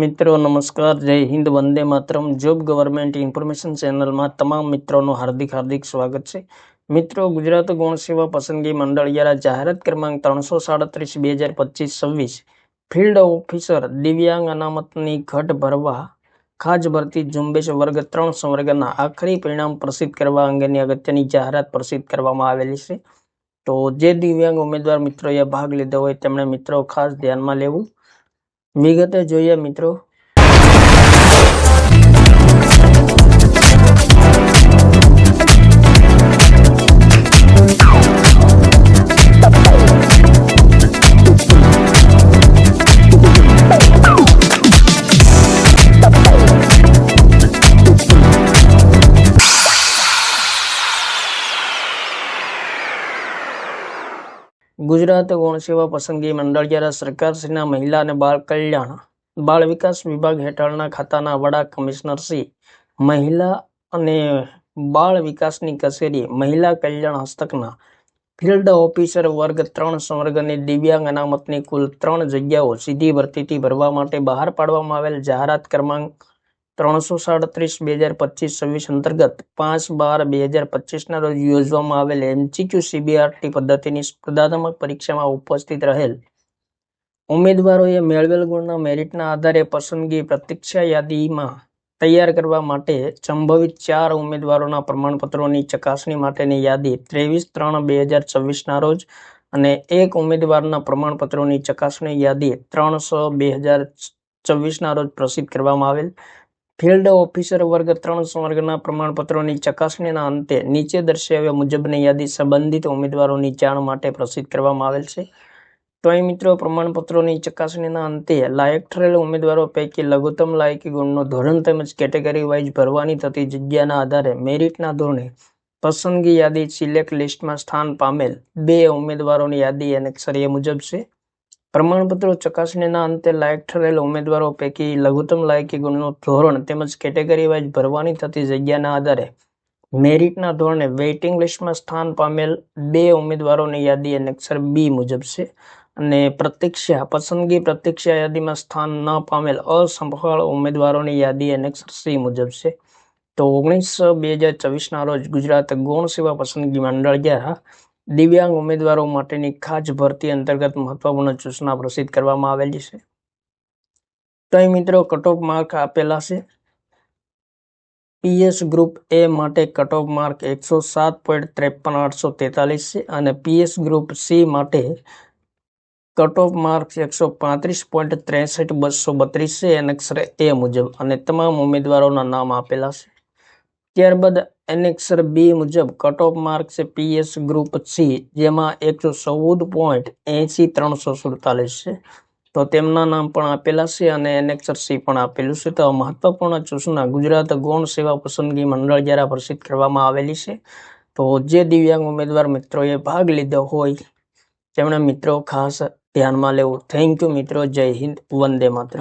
મિત્રો નમસ્કાર, જય Hind, Vande Mataram. Job government information ચેનલમાં તમામ મિત્રોનું હાર્દિક સ્વાગત છે. મિત્રો, ગુજરાત ગૌણ સેવા પસંદગી મંડળ દ્વારા જાહેરાત ક્રમાંક 337/2025-26 ફિલ્ડ ઓફિસર દિવ્યાંગ અનામતની ઘટ ભરવા ખાસ ભરતી ઝુંબેશ વર્ગ 3 સંવર્ગના આખરી પરિણામ પ્રસિદ્ધ કરવા અંગેની અગત્યની જાહેરાત પ્રસિદ્ધ કરવામાં આવેલી છે. તો જે દિવ્યાંગ ઉમેદવાર મિત્રોએ ભાગ લીધો હોય તેમણે મિત્રો ખાસ ધ્યાનમાં લેવું. વિગતે જોઈએ મિત્રો. ગુજરાત ગૌણ સેવા પસંદગી મંડળ દ્વારા સરકારશ્રીના મહિલા અને બાળ કલ્યાણ બાળ વિકાસ વિભાગ હેઠળના ખાતાના વડા કમિશનર શ્રી મહિલા અને બાળ વિકાસની કચેરી મહિલા કલ્યાણ હસ્તકના ફિલ્ડ ઓફિસર વર્ગ 3 સંવર્ગની દિવ્યાંગ અનામતની કુલ 3 જગ્યાઓ સીધી ભરતીથી ભરવા માટે બહાર પાડવામાં આવેલ જાહેરાત ક્રમાંક 337/2025-26 અંતર્ગત 5/12/2025 રોજ યોજવામાં આવેલ MCQ CBRT પદ્ધતિની સ્પર્ધાત્મક પરીક્ષામાં ઉપસ્થિત રહેલ ઉમેદવારોએ મેળવેલ ગુણના મેરિટના આધારે પસંદગી પ્રતીક્ષા યાદીમાં તૈયાર કરવા માટે સંભવિત 4 ઉમેદવારોના પ્રમાણપત્રોની ચકાસણી માટેની યાદી 23/3/2024 રોજ અને 1 ઉમેદવારના પ્રમાણપત્રોની ચકાસણી યાદી 3/6/2024 રોજ પ્રસિદ્ધ કરવામાં આવેલ. ફિલ્ડ ઓફિસર વર્ગ 3 સંવર્ગના પ્રમાણપત્રોની ચકાસણીના અંતે નીચે દર્શાવ્યા મુજબની યાદી સંબંધિત ઉમેદવારોની જાણ માટે પ્રસિદ્ધ કરવામાં આવેલ છે. તો અહીં મિત્રો, પ્રમાણપત્રોની ચકાસણીના અંતે લાયક ઠરેલ ઉમેદવારો પૈકી લઘુત્તમ લાયકી ગુણનું ધોરણ તેમજ કેટેગરી વાઇઝ ભરવાની થતી જગ્યાના આધારે મેરિટના ધોરણે પસંદગી યાદી સિલેક્ટ લિસ્ટમાં સ્થાન પામેલ 2 ઉમેદવારોની યાદી એનેક્સર એ મુજબ છે. પ્રમાણપત્રો ચકાસણીના અંતે લાયક ઠરેલ ઉમેદવારો પૈકી લઘુત્તમ લાયકી ગુણનું ધોરણ તેમજ કેટેગરી વાઇઝ ભરવાની થતી જગ્યાના આધારે મેરિટના ધોરણે વેઇટિંગ લિસ્ટમાં સ્થાન પામેલ 2 ઉમેદવારોની યાદી એનેક્સર બી મુજબ છે. અને પસંદગી પ્રતીક્ષા યાદીમાં સ્થાન ન પામેલ અસફળ ઉમેદવારોની યાદી એનેક્સર સી મુજબ છે. તો 19/6/2024 રોજ ગુજરાત ગૌણ સેવા પસંદગી મંડળ દ્વારા દિવ્યાંગ ઉમેદવારો માટેની ખાસ ભરતી અંતર્ગત મહત્વપૂર્ણ સૂચના પ્રસિદ્ધ કરવામાં આવેલી છે. તો અહીં મિત્રો, કટ ઓફ માર્ક આપેલા છે. PS ગ્રુપ એ માટે કટ ઓફ માર્ક 107.53,843 છે અને PS ગ્રુપ સી માટે કટ ઓફ માર્ક 135.63,232 છે એનેક્સર એ મુજબ, અને તમામ ઉમેદવારોના નામ આપેલા છે. ત્યારબાદ એનેક્સર બી મુજબ કટ ઓફ માર્ક છે PS ગ્રુપ સી, જેમાં 114.80,347 છે. તો તેમના નામ પણ આપેલા છે અને એનેક્સર સી પણ આપેલું છે. તો મહત્વપૂર્ણ સૂચના ગુજરાત ગૌણ સેવા પસંદગી મંડળ દ્વારા પ્રસિદ્ધ કરવામાં આવેલી છે. તો જે દિવ્યાંગ ઉમેદવાર મિત્રોએ ભાગ લીધો હોય તેમણે મિત્રો ખાસ ધ્યાનમાં લેવું. થેન્ક યુ મિત્રો. જય હિન્દ, વંદે માતરમ.